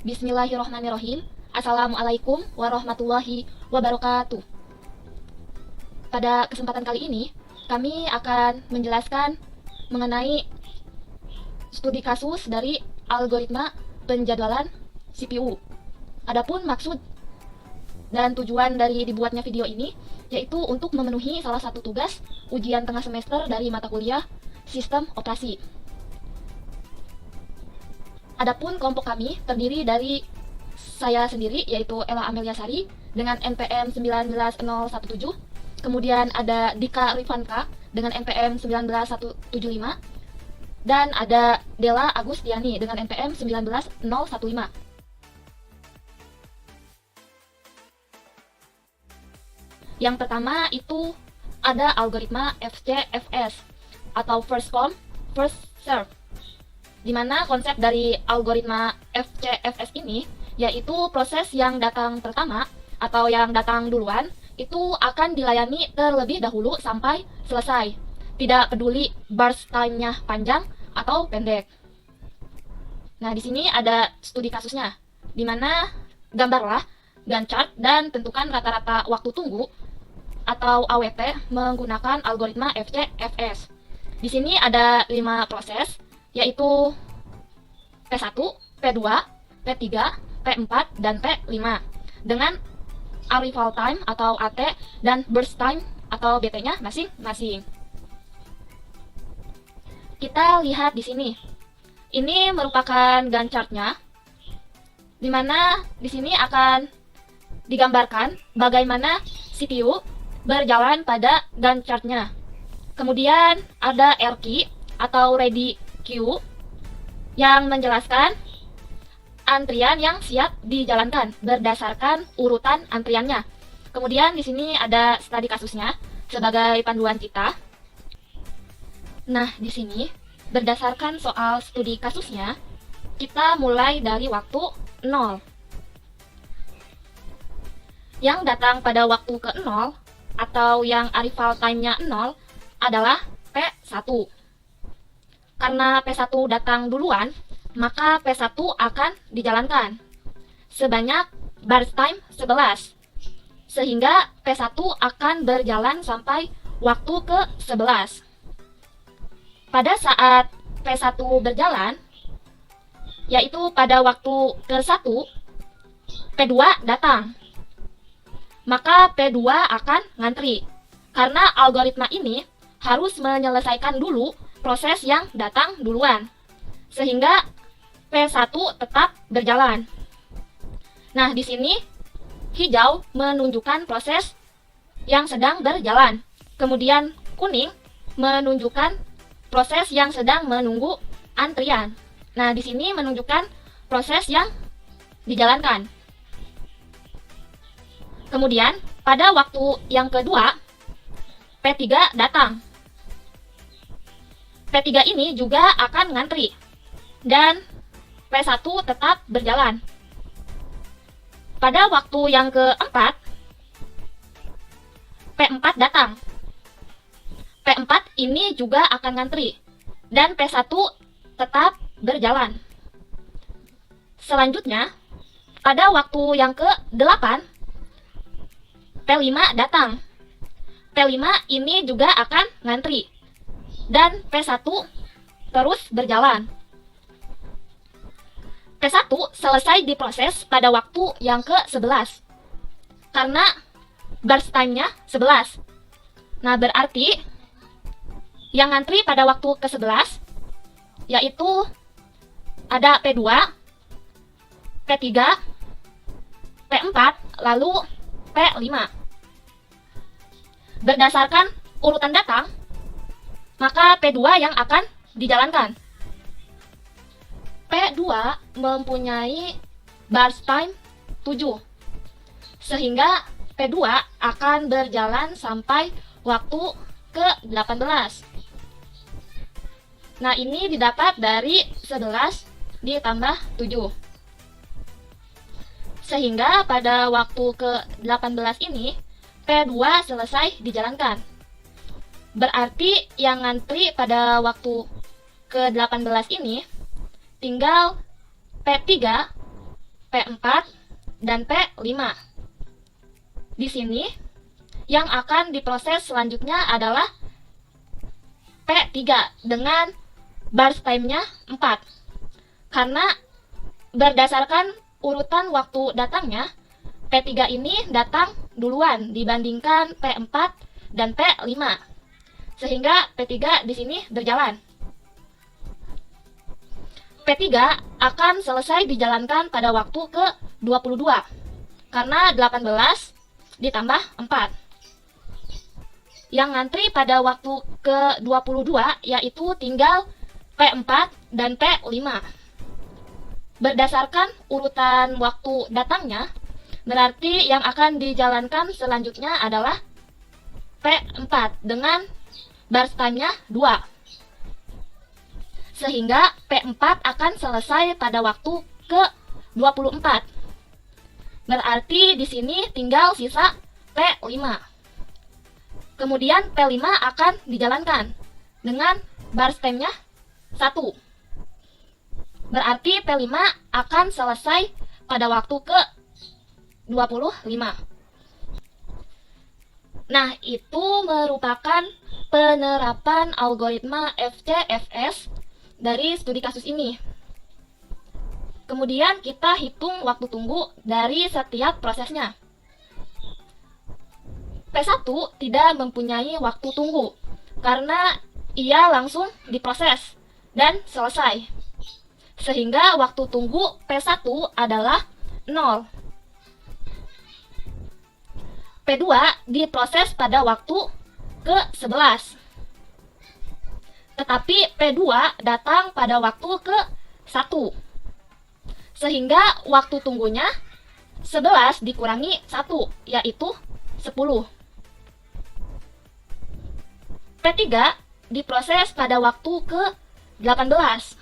Bismillahirrohmanirrohim. Assalamualaikum warahmatullahi wabarakatuh. Pada kesempatan kali ini, kami akan menjelaskan mengenai studi kasus dari algoritma penjadwalan CPU. Adapun maksud dan tujuan dari dibuatnya video ini yaitu untuk memenuhi salah satu tugas ujian tengah semester dari mata kuliah Sistem Operasi. Adapun kelompok kami terdiri dari saya sendiri yaitu Ella Amelia Sari dengan NPM 19017, kemudian ada Dika Rifanka dengan NPM 19175, dan ada Della Agustiani dengan NPM 19015. Yang pertama itu ada algoritma FCFS atau first come first serve, di mana konsep dari algoritma FCFS ini yaitu proses yang datang pertama atau yang datang duluan itu akan dilayani terlebih dahulu sampai selesai, tidak peduli burst time-nya panjang atau pendek. Nah, di sini ada studi kasusnya, di mana gambarlah Gantt chart dan tentukan rata-rata waktu tunggu atau AWT menggunakan algoritma FCFS. Di sini ada 5 proses, yaitu P1, P2, P3, P4, dan P5 dengan arrival time atau AT dan burst time atau BT-nya masing-masing. Kita lihat di sini. Ini merupakan Gantt chart-nya, di mana di sini akan digambarkan bagaimana CPU berjalan pada Gantt chart-nya. Kemudian ada R key atau ready queue yang menjelaskan antrian yang siap dijalankan berdasarkan urutan antriannya. Kemudian di sini ada studi kasusnya sebagai panduan kita. Nah, di sini berdasarkan soal studi kasusnya, kita mulai dari waktu 0. Yang datang pada waktu ke-0 atau yang arrival time-nya 0 adalah P1. Karena P1 datang duluan, maka P1 akan dijalankan sebanyak burst time 11, sehingga P1 akan berjalan sampai waktu ke-11. Pada saat P1 berjalan, yaitu pada waktu ke-1, P2 datang. Maka P2 akan ngantri, karena algoritma ini harus menyelesaikan dulu proses yang datang duluan, sehingga P1 tetap berjalan. Nah, di sini hijau menunjukkan proses yang sedang berjalan, kemudian kuning menunjukkan proses yang sedang menunggu antrian. Nah, di sini menunjukkan proses yang dijalankan. Kemudian, pada waktu yang kedua, P3 datang. P3 ini juga akan ngantri, dan P1 tetap berjalan. Pada waktu yang keempat, P4 datang. P4 ini juga akan ngantri, dan P1 tetap berjalan. Selanjutnya, pada waktu yang ke-8, P5 datang. P5 ini juga akan ngantri, dan P1 terus berjalan. P1 selesai diproses pada waktu yang ke-11, karena burst time-nya 11. Nah, berarti yang ngantri pada waktu ke-11 yaitu ada P2, P3, P4, lalu P5. Berdasarkan urutan datang, maka P2 yang akan dijalankan. P2 mempunyai burst time 7, sehingga P2 akan berjalan sampai waktu ke-18. Nah, ini didapat dari 11 ditambah 7. Sehingga pada waktu ke-18 ini, P2 selesai dijalankan. Berarti yang ngantri pada waktu ke-18 ini tinggal P3, P4 dan P5. Di sini, yang akan diproses selanjutnya adalah P3 dengan burst time-nya 4. Karena berdasarkan urutan waktu datangnya, P3 ini datang duluan dibandingkan P4 dan P5. Sehingga P3 di sini berjalan. P3 akan selesai dijalankan pada waktu ke-22 karena 18 ditambah 4. Yang ngantri pada waktu ke-22 yaitu tinggal P4 dan P5. Berdasarkan urutan waktu datangnya, berarti yang akan dijalankan selanjutnya adalah P4 dengan burst time-nya 2. Sehingga P4 akan selesai pada waktu ke-24. Berarti di sini tinggal sisa P5. Kemudian P5 akan dijalankan dengan burst time-nya 1. Berarti P5 akan selesai pada waktu ke-25. Nah, itu merupakan penerapan algoritma FCFS dari studi kasus ini. Kemudian kita hitung waktu tunggu dari setiap prosesnya. P1 tidak mempunyai waktu tunggu karena ia langsung diproses dan selesai. Sehingga waktu tunggu P1 adalah 0. P2 diproses pada waktu ke-11. Tetapi P2 datang pada waktu ke-1. Sehingga waktu tunggunya 11 dikurangi 1, yaitu 10. P3 diproses pada waktu ke-18.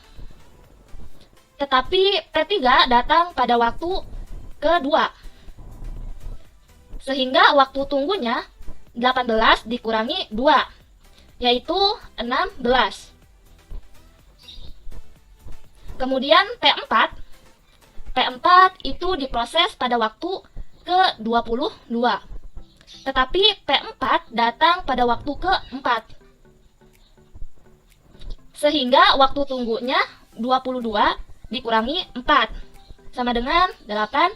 Tetapi P3 datang pada waktu ke-2. Sehingga waktu tunggunya 18 dikurangi 2, yaitu 16. Kemudian P4 itu diproses pada waktu ke-22. Tetapi P4 datang pada waktu ke-4. Sehingga waktu tunggunya 22 dikurangi 4, sama dengan 18.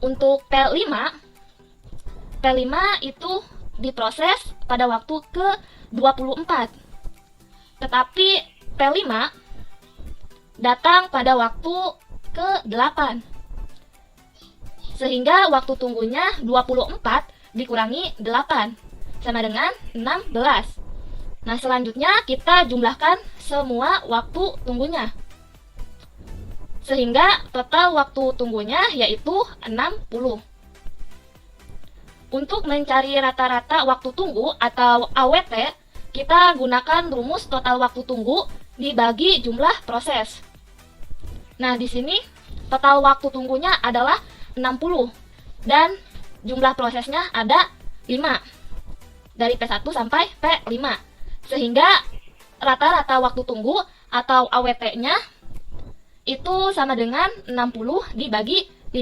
Untuk P5 itu diproses pada waktu ke-24. Tetapi P5 datang pada waktu ke-8. Sehingga waktu tunggunya 24 dikurangi 8, sama dengan 16. Nah, selanjutnya kita jumlahkan semua waktu tunggunya. Sehingga total waktu tunggunya yaitu 60. Untuk mencari rata-rata waktu tunggu atau AWT, kita gunakan rumus total waktu tunggu dibagi jumlah proses. Nah, di sini total waktu tunggunya adalah 60 dan jumlah prosesnya ada 5. Dari P1 sampai P5. Sehingga rata-rata waktu tunggu atau AWT-nya itu sama dengan 60 dibagi 5.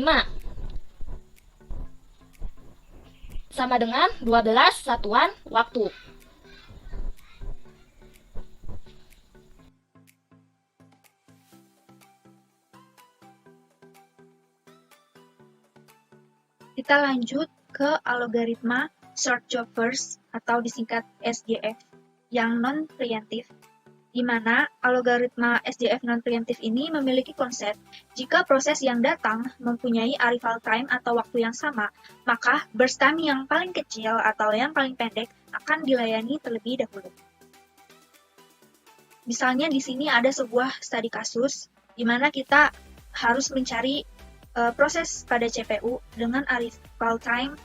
Sama dengan 12 satuan waktu. Kita lanjut ke algoritma short job first atau disingkat SJF yang non-preemptif, di mana algoritma SJF non-preemptif ini memiliki konsep jika proses yang datang mempunyai arrival time atau waktu yang sama, maka burst time yang paling kecil atau yang paling pendek akan dilayani terlebih dahulu. Misalnya di sini ada sebuah studi kasus di mana kita harus mencari proses pada CPU dengan arrival time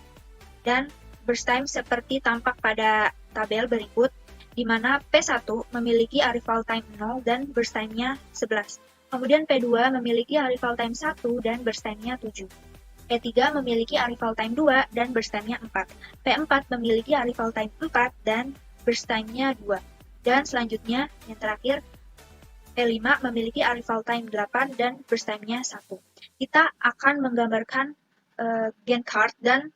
dan burst time seperti tampak pada tabel berikut, di mana P1 memiliki arrival time 0 dan burst time-nya 11. Kemudian P2 memiliki arrival time 1 dan burst time-nya 7. P3 memiliki arrival time 2 dan burst time-nya 4. P4 memiliki arrival time 4 dan burst time-nya 2. Dan selanjutnya, yang terakhir, P5 memiliki arrival time 8 dan burst time-nya 1. Kita akan menggambarkan Gantt chart dan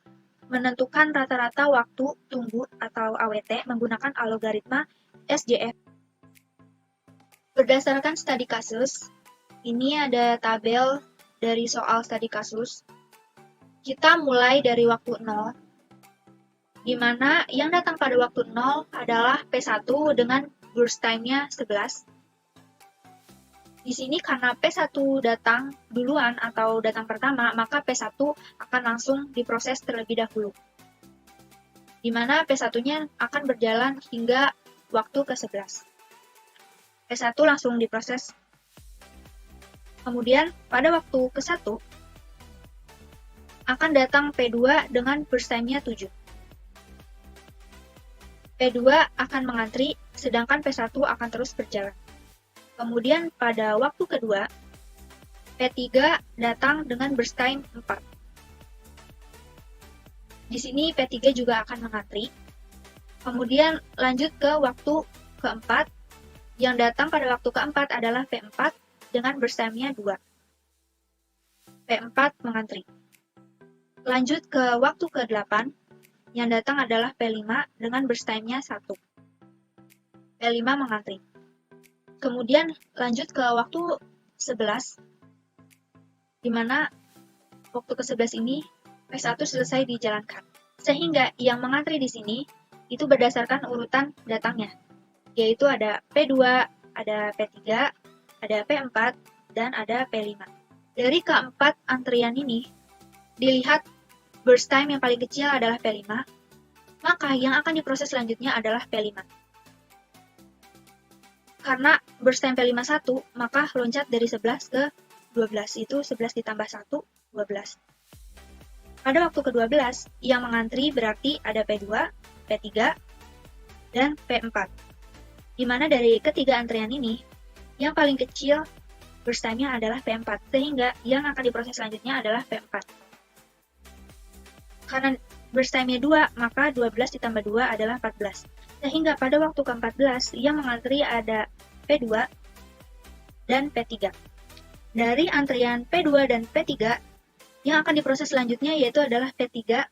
menentukan rata-rata waktu tunggu atau AWT menggunakan algoritma SJF. Berdasarkan studi kasus, ini ada tabel dari soal studi kasus. Kita mulai dari waktu 0, di mana yang datang pada waktu 0 adalah P1 dengan burst time-nya 11. Di sini karena P1 datang duluan atau datang pertama, maka P1 akan langsung diproses terlebih dahulu. Di mana P1-nya akan berjalan hingga waktu ke-11. P1 langsung diproses. Kemudian pada waktu ke-1 akan datang P2 dengan burst time-nya 7. P2 akan mengantri, sedangkan P1 akan terus berjalan. Kemudian pada waktu kedua, P3 datang dengan burst time 4. Di sini P3 juga akan mengantri. Kemudian lanjut ke waktu keempat, yang datang pada waktu keempat adalah P4 dengan burst time-nya 2. P4 mengantri. Lanjut ke waktu ke-8, yang datang adalah P5 dengan burst time-nya 1. P5 mengantri. Kemudian lanjut ke waktu 11, di mana waktu ke-11 ini P1 selesai dijalankan. Sehingga yang mengantri di sini itu berdasarkan urutan datangnya, yaitu ada P2, ada P3, ada P4, dan ada P5. Dari keempat antrian ini, dilihat burst time yang paling kecil adalah P5, maka yang akan diproses selanjutnya adalah P5. Karena burst time P5 1, maka loncat dari 11 ke 12, itu 11 ditambah 1, 12. Pada waktu ke-12, yang mengantri berarti ada P2, P3, dan P4. Di mana dari ketiga antrian ini, yang paling kecil burst time-nya adalah P4, sehingga yang akan diproses selanjutnya adalah P4. Karena burst time-nya 2, maka 12 ditambah 2 adalah 14. Sehingga pada waktu ke-14, yang mengantri ada P2 dan P3. Dari antrian P2 dan P3, yang akan diproses selanjutnya yaitu adalah P3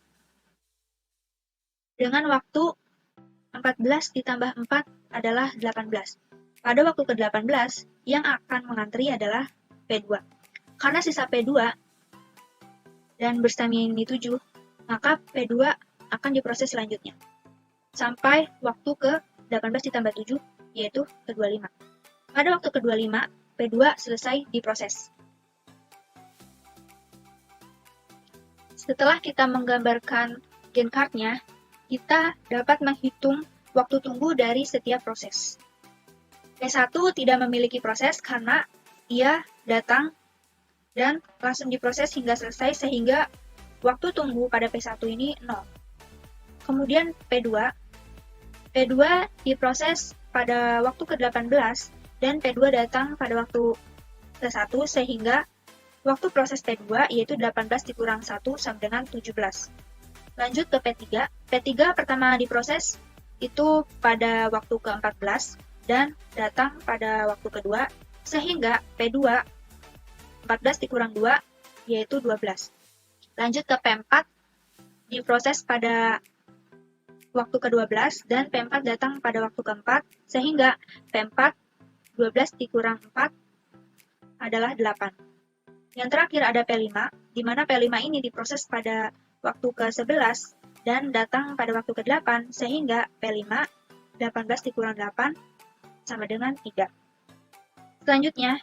dengan waktu 14 ditambah 4 adalah 18. Pada waktu ke-18, yang akan mengantri adalah P2. Karena sisa P2 dan burst time-nya ini 7, maka P2 akan diproses selanjutnya sampai waktu ke-18 ditambah 7, yaitu ke-25. Pada waktu ke-25, P2 selesai diproses. Setelah kita menggambarkan Gantt chart-nya, kita dapat menghitung waktu tunggu dari setiap proses. P1 tidak memiliki proses karena ia datang dan langsung diproses hingga selesai, sehingga waktu tunggu pada P1 ini 0. Kemudian P2 diproses pada waktu ke-18 dan P2 datang pada waktu ke-1, sehingga waktu proses P2 yaitu 18 dikurang 1 sama dengan 17. Lanjut ke P3. P3 pertama diproses itu pada waktu ke-14 dan datang pada waktu kedua, sehingga P2 14 dikurang 2 yaitu 12. Lanjut ke P4 diproses pada waktu ke-12 dan P4 datang pada waktu ke-4, sehingga P4 12 dikurang 4 adalah 8. Yang terakhir ada P5, di mana P5 ini diproses pada waktu ke-11 dan datang pada waktu ke-8, sehingga P5 18 dikurang 8 sama dengan 3. Selanjutnya,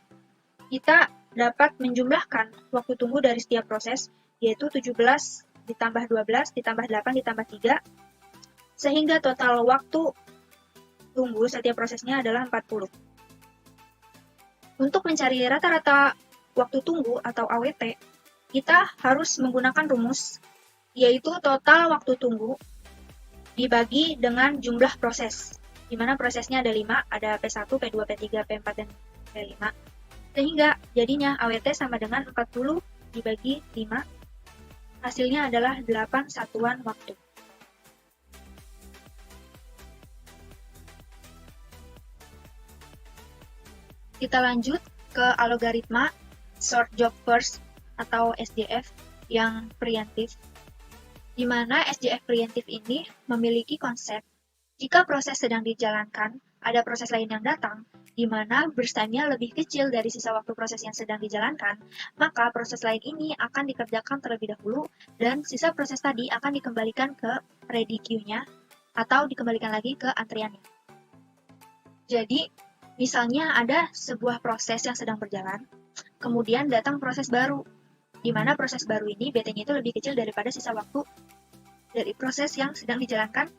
kita dapat menjumlahkan waktu tunggu dari setiap proses, yaitu 17 ditambah 12 ditambah 8 ditambah 3, sehingga total waktu tunggu setiap prosesnya adalah 40. Untuk mencari rata-rata waktu tunggu atau AWT, kita harus menggunakan rumus, yaitu total waktu tunggu dibagi dengan jumlah proses, di mana prosesnya ada 5, ada P1, P2, P3, P4, dan P5, sehingga jadinya AWT sama dengan 40 dibagi 5, hasilnya adalah 8 satuan waktu. Kita lanjut ke algoritma Sort Job First atau SJF yang preemptif, di mana SJF preemptif ini memiliki konsep jika proses sedang dijalankan, ada proses lain yang datang, di mana burst time-nya lebih kecil dari sisa waktu proses yang sedang dijalankan, maka proses lain ini akan dikerjakan terlebih dahulu, dan sisa proses tadi akan dikembalikan ke ready queue-nya, atau dikembalikan lagi ke antriannya. Jadi, misalnya ada sebuah proses yang sedang berjalan, kemudian datang proses baru, di mana proses baru ini BT-nya itu lebih kecil daripada sisa waktu dari proses yang sedang dijalankan,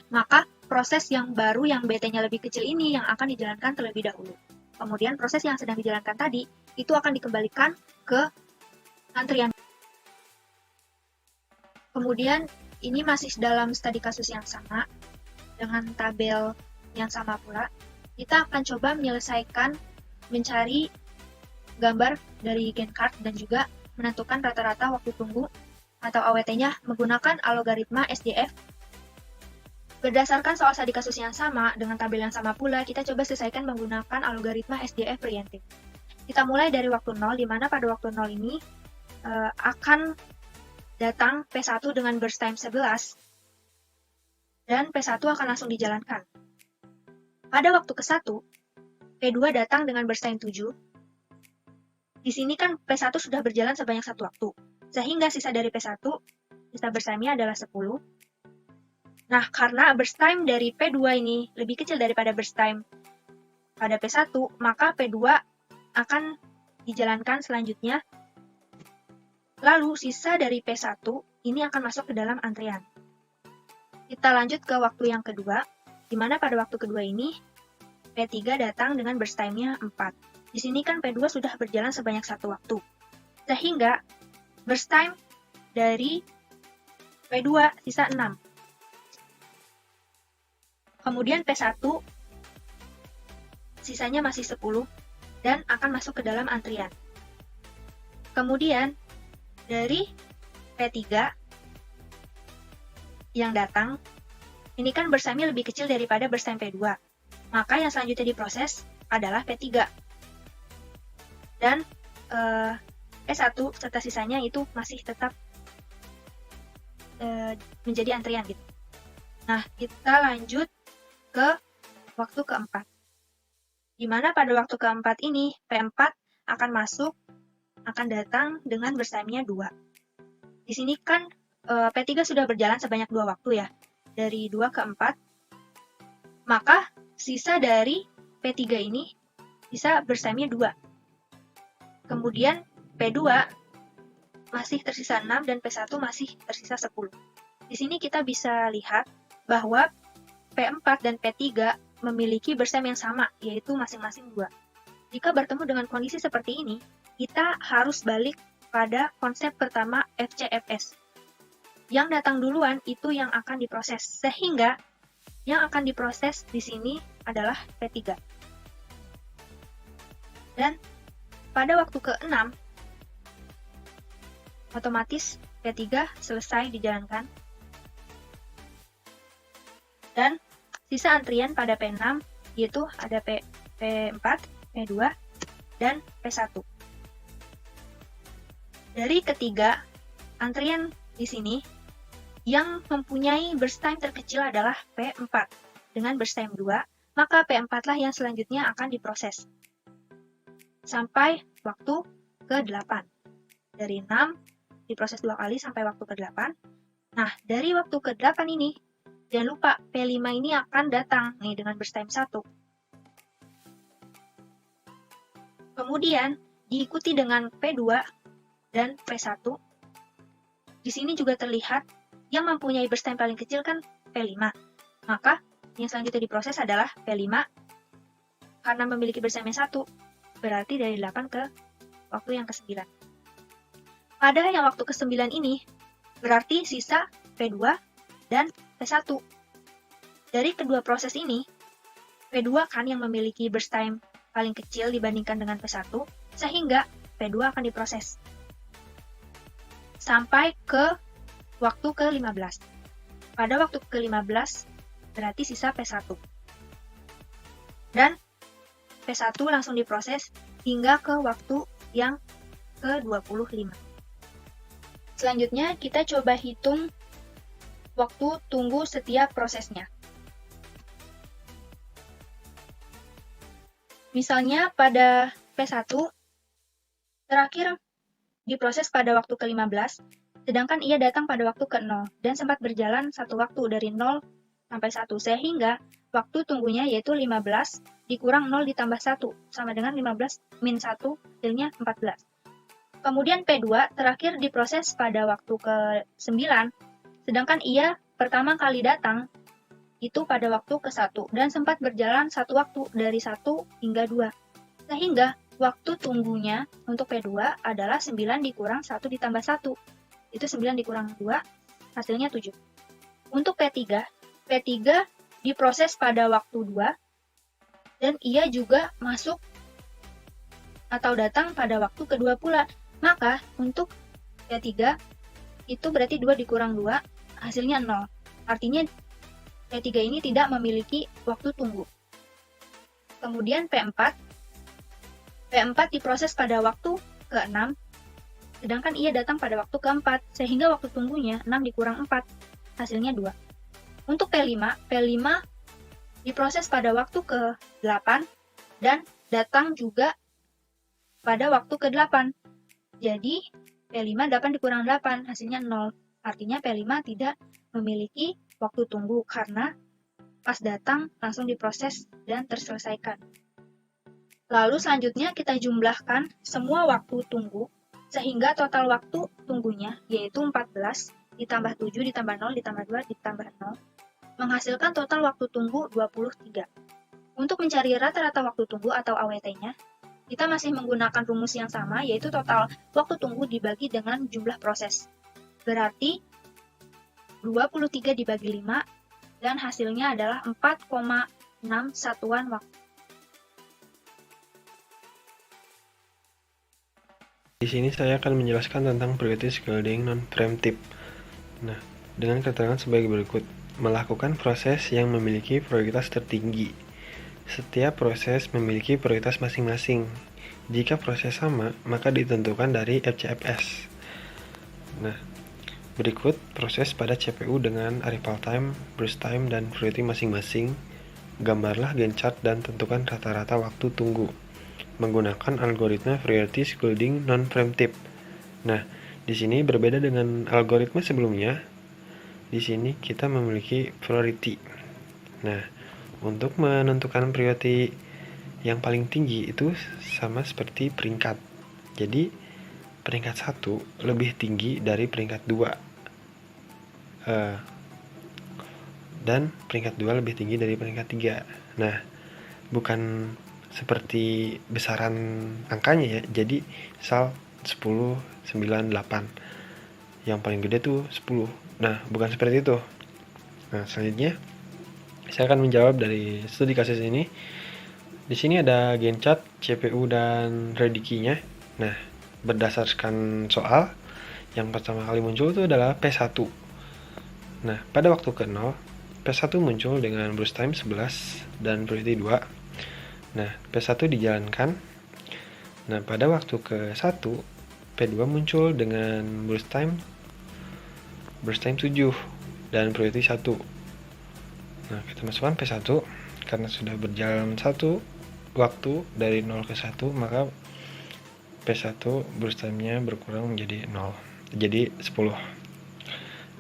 maka proses yang baru yang BT-nya lebih kecil ini yang akan dijalankan terlebih dahulu. Kemudian proses yang sedang dijalankan tadi, itu akan dikembalikan ke antrian. Kemudian, ini masih dalam studi kasus yang sama, dengan tabel yang sama pula. Kita akan coba menyelesaikan, mencari gambar dari Gantt chart dan juga menentukan rata-rata waktu tunggu atau AWT-nya menggunakan algoritma SJF. Berdasarkan soal studi kasus yang sama, dengan tabel yang sama pula, kita coba selesaikan menggunakan algoritma SJF preemptif. Kita mulai dari waktu 0, di mana pada waktu 0 ini akan datang P1 dengan burst time 11, dan P1 akan langsung dijalankan. Pada waktu ke-1, P2 datang dengan burst time 7. Di sini kan P1 sudah berjalan sebanyak satu waktu, sehingga sisa dari P1, sisa burst time-nya adalah 10. Nah, karena burst time dari P2 ini lebih kecil daripada burst time pada P1, maka P2 akan dijalankan selanjutnya. Lalu, sisa dari P1 ini akan masuk ke dalam antrian. Kita lanjut ke waktu yang kedua, di mana pada waktu kedua ini, P3 datang dengan burst time-nya 4. Di sini kan P2 sudah berjalan sebanyak satu waktu. Sehingga, burst time dari P2 sisa 6. Kemudian P1 sisanya masih 10 dan akan masuk ke dalam antrian. Kemudian dari P3 yang datang, ini kan burst time-nya lebih kecil daripada burst time P2. Maka yang selanjutnya diproses adalah P3. Dan P1 serta sisanya itu masih tetap menjadi antrian gitu. Nah, kita lanjut ke waktu keempat. Di mana pada waktu keempat ini, P4 akan masuk, akan datang dengan burst time-nya 2. Di sini kan P3 sudah berjalan sebanyak 2 waktu ya, dari 2 ke 4. Maka, sisa dari P3 ini bisa burst time-nya 2. Kemudian, P2 masih tersisa 6 dan P1 masih tersisa 10. Di sini kita bisa lihat bahwa P4 dan P3 memiliki burst time yang sama, yaitu masing-masing 2. Jika bertemu dengan kondisi seperti ini, kita harus balik pada konsep pertama FCFS. Yang datang duluan itu yang akan diproses, sehingga yang akan diproses di sini adalah P3. Dan pada waktu ke-6, otomatis P3 selesai dijalankan. Dan sisa antrian pada P6 yaitu ada P4, P2, dan P1. Dari ketiga antrian di sini, yang mempunyai burst time terkecil adalah P4 dengan burst time 2, maka P4 lah yang selanjutnya akan diproses. Sampai waktu ke-8. Dari 6 diproses 2 kali sampai waktu ke-8. Nah, dari waktu ke-8 ini, jangan lupa, P5 ini akan datang nih dengan burst time 1. Kemudian, diikuti dengan P2 dan P1. Di sini juga terlihat yang mempunyai burst time paling kecil kan P5. Maka, yang selanjutnya diproses adalah P5. Karena memiliki burst time 1, berarti dari 8 ke waktu yang ke-9. Pada yang waktu ke-9 ini, berarti sisa P2 dan P1. Dari kedua proses ini, P2 kan yang memiliki burst time paling kecil dibandingkan dengan P1, sehingga P2 akan diproses. Sampai ke waktu ke-15. Pada waktu ke-15, berarti sisa P1. Dan P1 langsung diproses hingga ke waktu yang ke-25. Selanjutnya, kita coba hitung waktu tunggu setiap prosesnya. Misalnya pada P1, terakhir diproses pada waktu ke-15, sedangkan ia datang pada waktu ke-0 dan sempat berjalan satu waktu dari 0 sampai 1, sehingga waktu tunggunya yaitu 15 dikurang 0 ditambah 1, sama dengan 15 min 1, hasilnya 14. Kemudian P2 terakhir diproses pada waktu ke-9, sedangkan ia pertama kali datang itu pada waktu ke-1 dan sempat berjalan satu waktu dari 1 hingga 2. Sehingga waktu tunggunya untuk P2 adalah 9 dikurang 1 ditambah 1. Itu 9 dikurang 2, hasilnya 7. Untuk P3 diproses pada waktu 2 dan ia juga masuk atau datang pada waktu kedua pula. Maka untuk P3 itu berarti 2 dikurang 2, hasilnya 0. Artinya P3 ini tidak memiliki waktu tunggu. Kemudian P4 diproses pada waktu ke-6, sedangkan ia datang pada waktu ke-4, sehingga waktu tunggunya 6 dikurang 4, hasilnya 2. Untuk P5 diproses pada waktu ke-8 dan datang juga pada waktu ke-8. Jadi P5 8 dikurang 8, hasilnya 0. Artinya P5 tidak memiliki waktu tunggu karena pas datang langsung diproses dan terselesaikan. Lalu selanjutnya kita jumlahkan semua waktu tunggu sehingga total waktu tunggunya yaitu 14 ditambah 7 ditambah 0 ditambah 2 ditambah 0 menghasilkan total waktu tunggu 23. Untuk mencari rata-rata waktu tunggu atau AWT-nya, kita masih menggunakan rumus yang sama yaitu total waktu tunggu dibagi dengan jumlah proses. Berarti 23 dibagi 5 dan hasilnya adalah 4,6 satuan waktu. Di sini saya akan menjelaskan tentang priority scaling non-preemptive. Nah, dengan keterangan sebagai berikut. Melakukan proses yang memiliki prioritas tertinggi. Setiap proses memiliki prioritas masing-masing. Jika proses sama, maka ditentukan dari FCFS. Nah, berikut proses pada CPU dengan arrival time, burst time, dan priority masing-masing. Gambarlah Gantt chart dan tentukan rata-rata waktu tunggu menggunakan algoritma priority scaling non-preemptive. Nah, di sini berbeda dengan algoritma sebelumnya. Di sini kita memiliki priority. Nah, untuk menentukan priority yang paling tinggi itu sama seperti peringkat. Jadi, peringkat 1 lebih tinggi dari peringkat 2. Dan peringkat 2 lebih tinggi dari peringkat 3. Nah, bukan seperti besaran angkanya ya. Jadi, misal 10, 9, 8. Yang paling gede tuh 10. Nah, bukan seperti itu. Nah, selanjutnya saya akan menjawab dari studi kasus ini. Di sini ada Gantt chart, CPU dan ready key-nya. Nah, berdasarkan soal, yang pertama kali muncul itu adalah P1. Nah, pada waktu ke-0, P1 muncul dengan burst time 11 dan priority 2. Nah, P1 dijalankan. Nah, pada waktu ke-1, P2 muncul dengan burst time 7 dan priority 1. Nah, kita masukkan P1 karena sudah berjalan satu waktu dari 0 ke 1, maka P1 burst time-nya berkurang menjadi 0. Jadi 10.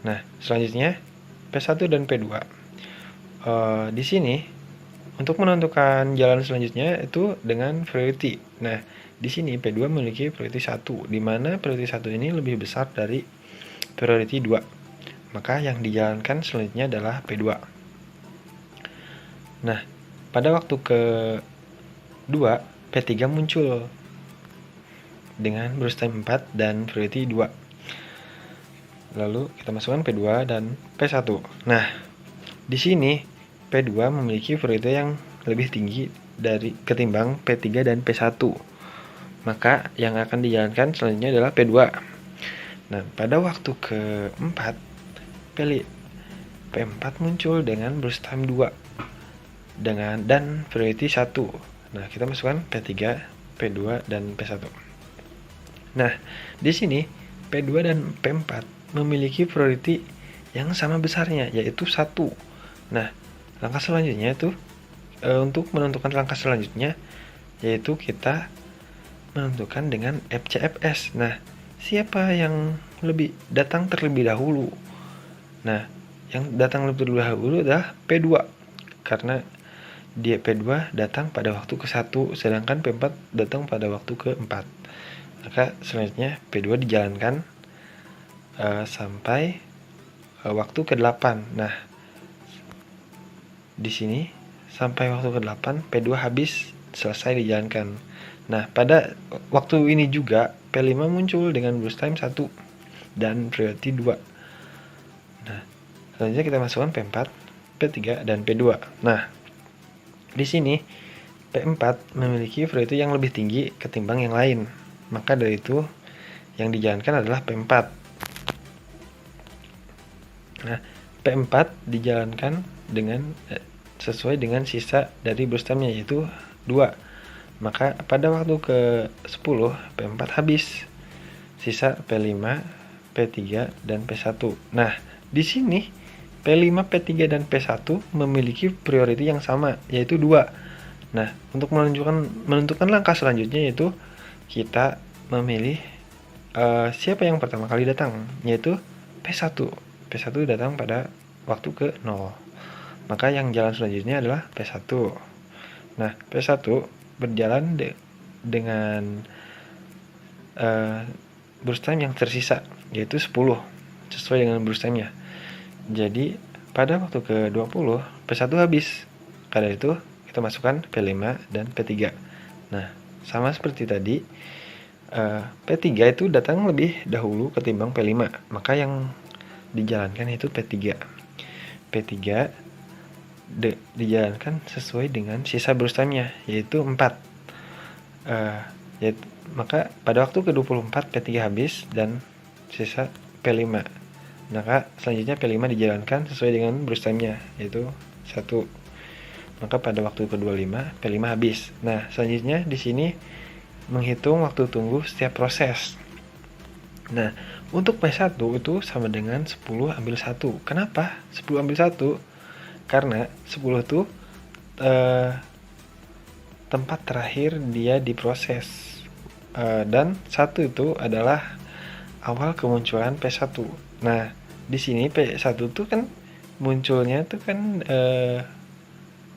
Nah, selanjutnya P1 dan P2. Di sini untuk menentukan jalan selanjutnya itu dengan priority. Nah, di sini P2 memiliki priority 1, di mana priority 1 ini lebih besar dari priority 2. Maka yang dijalankan selanjutnya adalah P2. Nah, pada waktu ke-2, P3 muncul dengan burst time 4 dan priority 2. Lalu kita masukkan P2 dan P1. Nah, di sini P2 memiliki priority yang lebih tinggi ketimbang P3 dan P1. Maka yang akan dijalankan selanjutnya adalah P2. Nah, pada waktu ke-4, P4 muncul dengan burst time 2 dan priority 1. Nah, kita masukkan P3, P2, dan P1. Nah, di sini P2 dan P4 memiliki priority yang sama besarnya, yaitu 1. Nah, langkah selanjutnya itu untuk menentukan langkah selanjutnya, yaitu kita menentukan dengan FCFS. Nah, siapa yang datang terlebih dahulu? Nah, yang datang terlebih dahulu adalah P2, karena dia P2 datang pada waktu ke-1, sedangkan P4 datang pada waktu ke-4. Maka selanjutnya P2 dijalankan sampai waktu ke-8. Nah, di sini sampai waktu ke-8 P2 habis, selesai dijalankan. Nah, pada waktu ini juga P5 muncul dengan burst time 1 dan priority 2. Nah, selanjutnya kita masukkan P4, P3, dan P2. Nah, di sini P4 memiliki priority yang lebih tinggi ketimbang yang lain. Maka dari itu yang dijalankan adalah P4. Nah, P4 dijalankan dengan sesuai dengan sisa dari burst time-nya, yaitu 2. Maka pada waktu ke-10 P4 habis. Sisa P5, P3, dan P1. Nah, di sini P5, P3, dan P1 memiliki priority yang sama, yaitu 2. Nah, untuk menentukan langkah selanjutnya, yaitu kita memilih siapa yang pertama kali datang, yaitu P1. P1 datang pada waktu ke-0. Maka yang jalan selanjutnya adalah P1. Nah, P1 berjalan dengan burst time yang tersisa, yaitu 10, sesuai dengan burst time-nya. Jadi, pada waktu ke-20, P1 habis. Karena itu, kita masukkan P5 dan P3. Nah, sama seperti tadi, P3 itu datang lebih dahulu ketimbang P5. Maka yang dijalankan itu P3. P3 dijalankan sesuai dengan sisa burst time-nya, yaitu 4. Maka pada waktu ke-24 P3 habis dan sisa P5. Maka selanjutnya P5 dijalankan sesuai dengan burst time-nya, yaitu 1. Maka pada waktu ke-25 P5 habis. Nah, selanjutnya di sini menghitung waktu tunggu setiap proses. Nah, untuk P1 itu sama dengan 10 ambil 1. Kenapa 10 ambil 1? Karena 10 itu tempat terakhir dia diproses, dan 1 itu adalah awal kemunculan P1. Nah, di sini P1 itu kan munculnya itu kan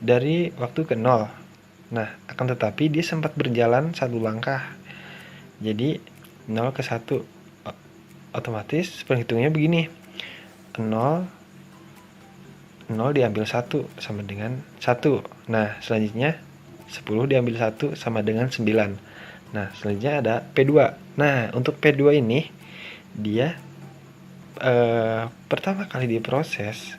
dari waktu ke 0. Nah, akan tetapi dia sempat berjalan 1 langkah. Jadi 0 ke 1 otomatis perhitungnya begini. 0 diambil 1 sama dengan 1. Nah, selanjutnya 10 diambil 1 sama dengan 9. Nah, selanjutnya ada P2. Nah, untuk P2 ini dia pertama kali diproses,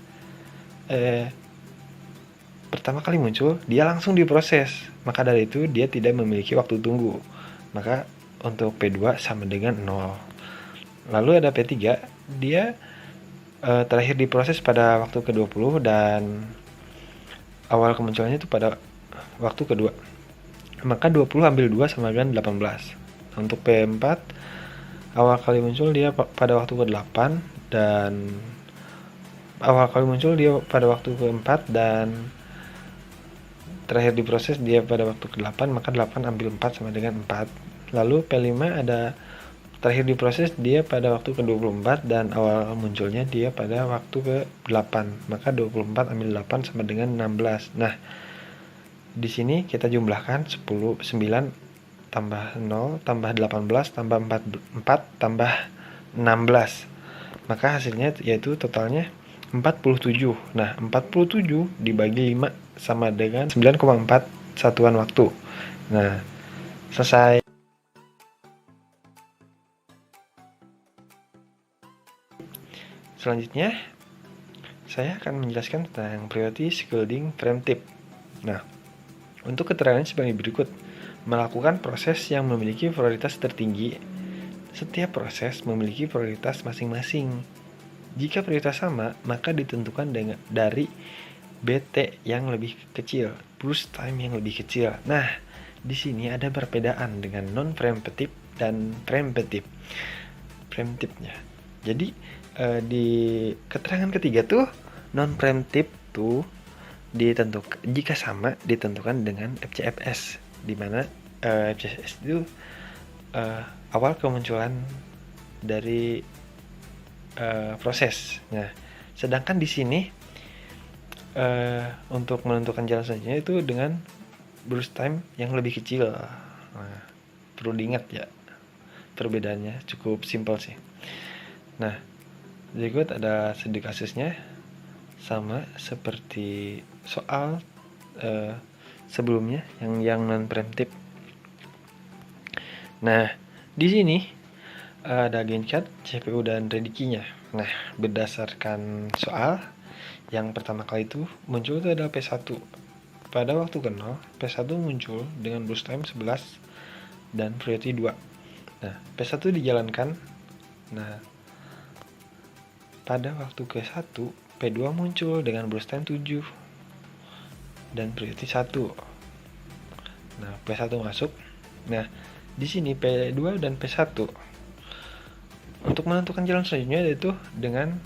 pertama kali muncul dia langsung diproses. Maka dari itu dia tidak memiliki waktu tunggu. Maka untuk P2 sama dengan 0. Lalu ada P3, dia terakhir diproses pada waktu ke-20 dan awal kemunculannya itu pada waktu kedua. Maka 20 ambil 2 sama dengan 18. Untuk P4 awal kali muncul dia pada waktu ke-8 dan awal kali muncul dia pada waktu ke-4 dan terakhir diproses dia pada waktu ke-8, maka 8 ambil 4 sama dengan 4. Lalu P5 ada terakhir diproses dia pada waktu ke-24 dan awal munculnya dia pada waktu ke-8. Maka 24 ambil 8 sama dengan 16. Nah, di sini kita jumlahkan 9 tambah 0 tambah 18 tambah 4 tambah 16. Maka hasilnya yaitu totalnya 47. Nah, 47 dibagi 5 sama dengan 9,4 satuan waktu. Nah, selesai. Selanjutnya, saya akan menjelaskan tentang priority shielding frame tip. Nah, untuk keterangan sebagai berikut. Melakukan proses yang memiliki prioritas tertinggi. Setiap proses memiliki prioritas masing-masing. Jika prioritas sama, maka ditentukan dari BT yang lebih kecil, burst time yang lebih kecil. Nah, di sini ada perbedaan dengan non-preemptive dan preemptive. Preemptive-nya. Jadi di keterangan ketiga tuh non-preemptive tuh jika sama ditentukan dengan FCFS, di mana FCFS itu awal kemunculan dari proses. Nah, sedangkan di sini untuk menentukan jalan selanjutnya itu dengan burst time yang lebih kecil. Nah, perlu diingat ya, perbedaannya cukup simpel sih. Nah, berikut ada studi kasusnya, sama seperti soal sebelumnya yang non preemptive. Nah, di sini ada Gencat, CPU dan redikinya. Nah, berdasarkan soal yang pertama kali itu muncul itu adalah P1. Pada waktu ke 0, P1 muncul dengan burst time 11 dan priority 2. Nah, P1 dijalankan. Nah, pada waktu ke 1, P2 muncul dengan burst time 7 dan priority 1. Nah, P1 masuk. Nah, di sini P2 dan P1 untuk menentukan jalan selanjutnya yaitu dengan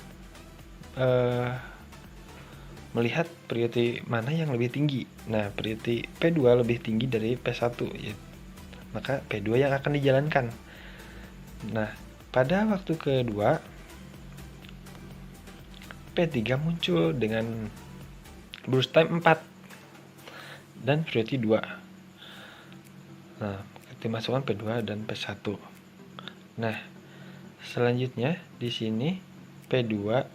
melihat priority mana yang lebih tinggi. Nah, priority P2 lebih tinggi dari P1, ya, maka P2 yang akan dijalankan. Nah, pada waktu kedua P3 muncul dengan burst time 4 dan priority 2. Nah, kita masukkan P2 dan P1. Nah, selanjutnya di sini P2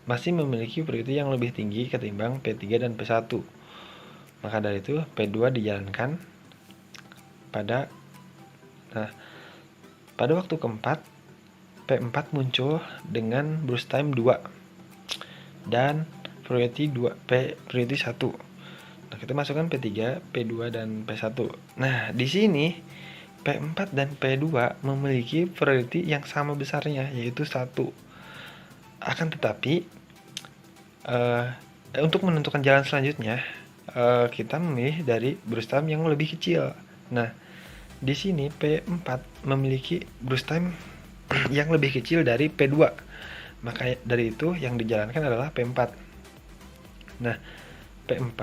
masih memiliki priority yang lebih tinggi ketimbang P3 dan P1. Maka dari itu P2 dijalankan pada waktu keempat P4 muncul dengan burst time 2 dan priority 1. Nah, kita masukkan P3, P2 dan P1. Nah, di sini P4 dan P2 memiliki priority yang sama besarnya, yaitu 1. Akan tetapi untuk menentukan jalan selanjutnya kita memilih dari burst time yang lebih kecil. Nah, di sini P4 memiliki burst time yang lebih kecil dari P2. Maka dari itu yang dijalankan adalah P4. Nah, P4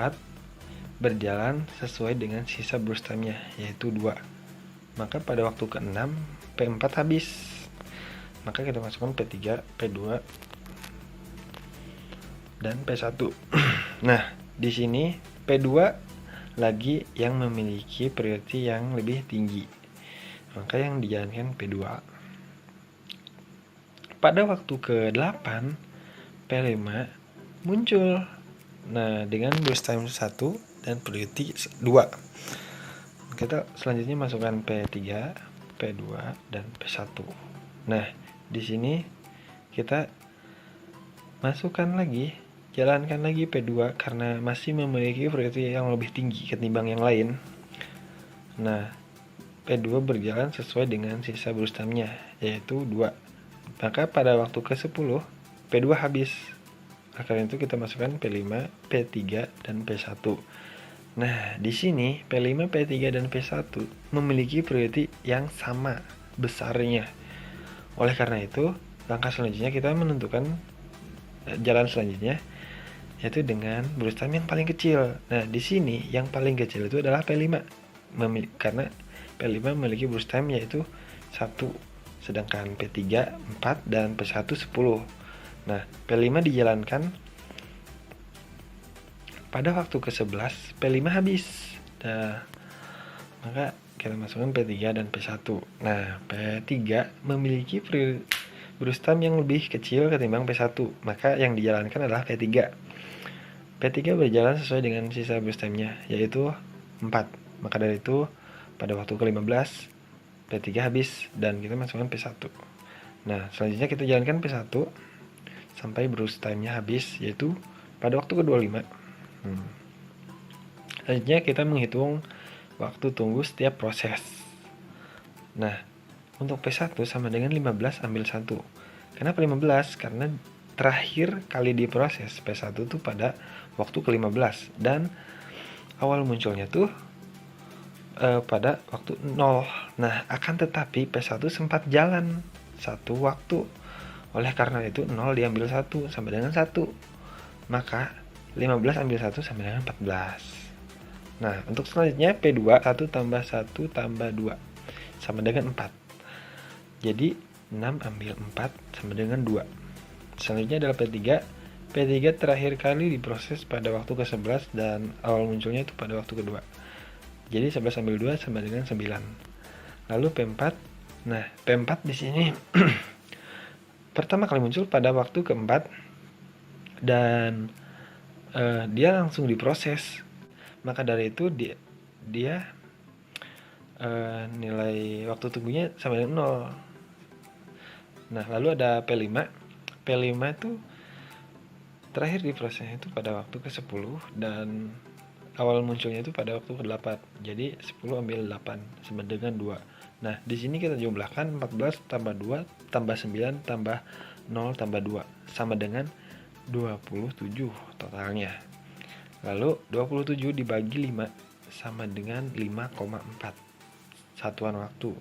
berjalan sesuai dengan sisa burst time-nya, yaitu 2. Maka pada waktu ke-6 P4 habis. Maka kita masukkan P3, P2 dan P1. Nah, di sini P2 lagi yang memiliki priority yang lebih tinggi. Maka yang dijalankan P2. Pada waktu ke-8 P5 muncul. Nah, dengan burst time 1 dan priority 2. Kita selanjutnya masukkan P3, P2 dan P1. Nah, di sini kita masukkan lagi, jalankan lagi P2 karena masih memiliki priority yang lebih tinggi ketimbang yang lain. Nah, P2 berjalan sesuai dengan sisa burst time-nya, yaitu 2. Maka pada waktu ke-10 P2 habis. Karena itu kita masukkan P5, P3 dan P1. Nah, di sini P5, P3 dan P1 memiliki priority yang sama besarnya. Oleh karena itu, langkah selanjutnya kita menentukan jalan selanjutnya yaitu dengan burst time yang paling kecil. Nah, di sini yang paling kecil itu adalah P5. Karena P5 memiliki burst time yaitu 1, sedangkan P3 4 dan P1 10. Nah, P5 dijalankan pada waktu ke-11 P5 habis. Nah, maka kita masukkan P3 dan P1. Nah, P3 memiliki burst time yang lebih kecil ketimbang P1, maka yang dijalankan adalah P3. P3 berjalan sesuai dengan sisa burst time-nya, yaitu 4. Maka dari itu, pada waktu ke-15 P3 habis dan kita masukkan P1. Nah, selanjutnya kita jalankan P1 sampai burst time-nya habis, yaitu pada waktu ke-25. Selanjutnya kita menghitung waktu tunggu setiap proses. Nah, untuk P1 sama dengan 15 ambil 1. Kenapa 15? Karena terakhir kali diproses P1 itu pada waktu ke-15 dan awal munculnya tuh pada waktu 0. Nah, akan tetapi P1 sempat jalan satu waktu. Oleh karena itu 0 diambil 1 sama dengan 1. Maka 15 ambil 1 sama dengan 14. Nah, untuk selanjutnya P2 1 tambah 1 tambah 2 sama dengan 4. Jadi 6 ambil 4 sama dengan 2. Selanjutnya adalah P3. P3 terakhir kali diproses pada waktu ke-11 dan awal munculnya itu pada waktu kedua. Jadi 11 ambil 2 sama dengan 9. Lalu P4. Nah, P4 di sini pertama kali muncul pada waktu keempat dan dia langsung diproses. Maka dari itu dia nilai waktu tunggunya sama dengan 0. Nah, lalu ada P5. P5 itu terakhir diprosesnya itu pada waktu ke-10 dan awal munculnya itu pada waktu ke-8. Jadi 10 ambil 8 sama dengan 2. Nah, di sini kita jumlahkan 14 tambah 2 tambah 9 tambah 0 tambah 2 sama dengan 27 totalnya. Lalu 27 dibagi 5 sama dengan 5,4 satuan waktu.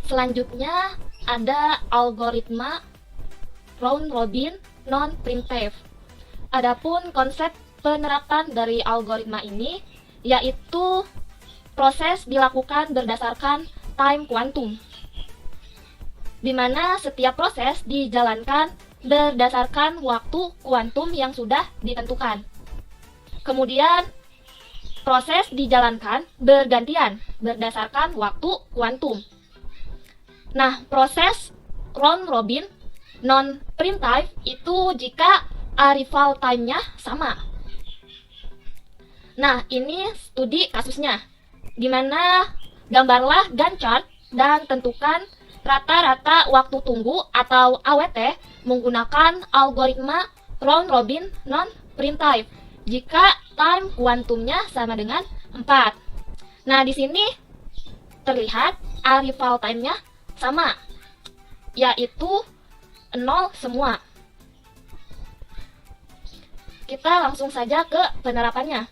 Selanjutnya ada algoritma round robin non-primitive. Adapun konsep penerapan dari algoritma ini yaitu proses dilakukan berdasarkan time quantum, di mana setiap proses dijalankan berdasarkan waktu kuantum yang sudah ditentukan. Kemudian proses dijalankan bergantian berdasarkan waktu kuantum. Nah, proses round robin non-primitive itu jika arrival time-nya sama. Nah, ini studi kasusnya, di mana gambarlah Gantt chart dan tentukan rata-rata waktu tunggu atau AWT menggunakan algoritma round robin non-primitive jika time kuantumnya sama dengan 4. Nah, di sini terlihat arrival time-nya sama, yaitu 0 semua. Kita langsung saja ke penerapannya.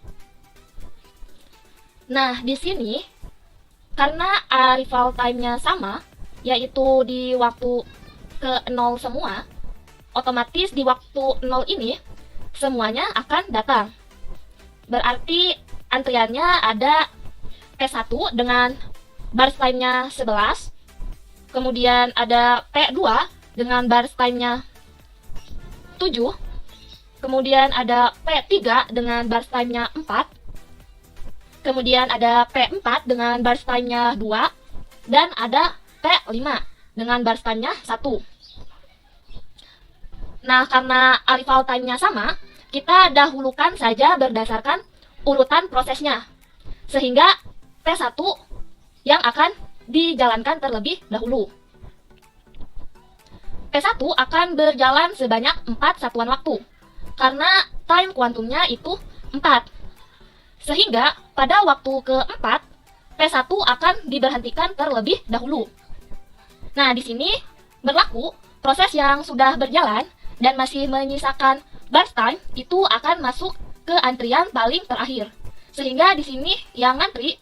Nah, di sini karena arrival time-nya sama, yaitu di waktu ke 0 semua, otomatis di waktu 0 ini semuanya akan datang. Berarti antriannya ada P1 dengan baris time-nya 11, kemudian ada P2 dengan baris time-nya 7, kemudian ada P3 dengan baris time-nya 4, kemudian ada P4 dengan baris time-nya 2, dan ada P5 dengan baris time-nya 1. Nah, karena arrival time-nya sama, kita dahulukan saja berdasarkan urutan prosesnya, sehingga P1 yang akan dijalankan terlebih dahulu. P1 akan berjalan sebanyak 4 satuan waktu, karena time kuantumnya itu 4. Sehingga pada waktu keempat, P1 akan diberhentikan terlebih dahulu. Nah, di sini berlaku proses yang sudah berjalan dan masih menyisakan burst time itu akan masuk ke antrian paling terakhir. Sehingga di sini yang ngantri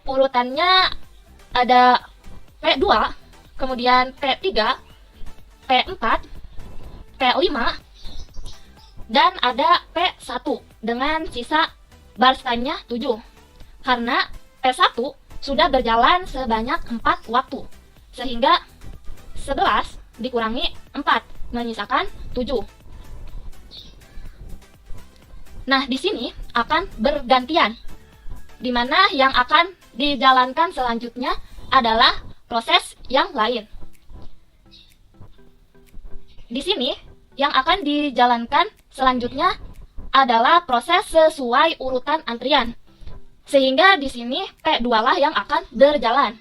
urutannya ada P2, kemudian P3, P4, P5, dan ada P1 dengan sisa burst time-nya 7. Karena P1 sudah berjalan sebanyak 4 waktu, sehingga 11 dikurangi 4 menyisakan 7. Nah, di sini akan bergantian, di mana yang akan dijalankan selanjutnya adalah proses yang lain. Di sini yang akan dijalankan selanjutnya adalah proses sesuai urutan antrian. Sehingga di sini P2 lah yang akan berjalan.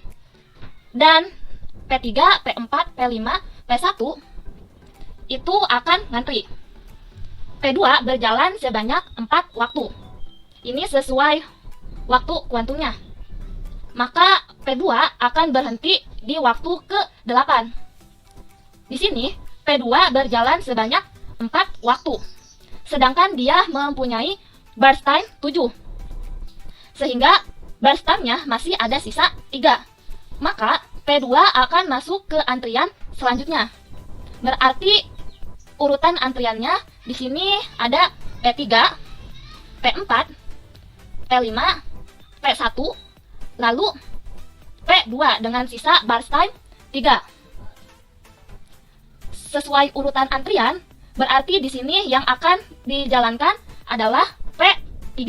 Dan P3, P4, P5, P1 itu akan ngantri. P2 berjalan sebanyak 4 waktu. Ini sesuai waktu kuantumnya. Maka P2 akan berhenti di waktu ke-8. di sini P2 berjalan sebanyak 4 waktu. Sedangkan dia mempunyai burst time 7. Sehingga burst time-nya masih ada sisa 3. Maka P2 akan masuk ke antrian selanjutnya. Berarti urutan antriannya di sini ada P3, P4, P5, P1, lalu P2 dengan sisa burst time 3. Sesuai urutan antrian, berarti di sini yang akan dijalankan adalah P3.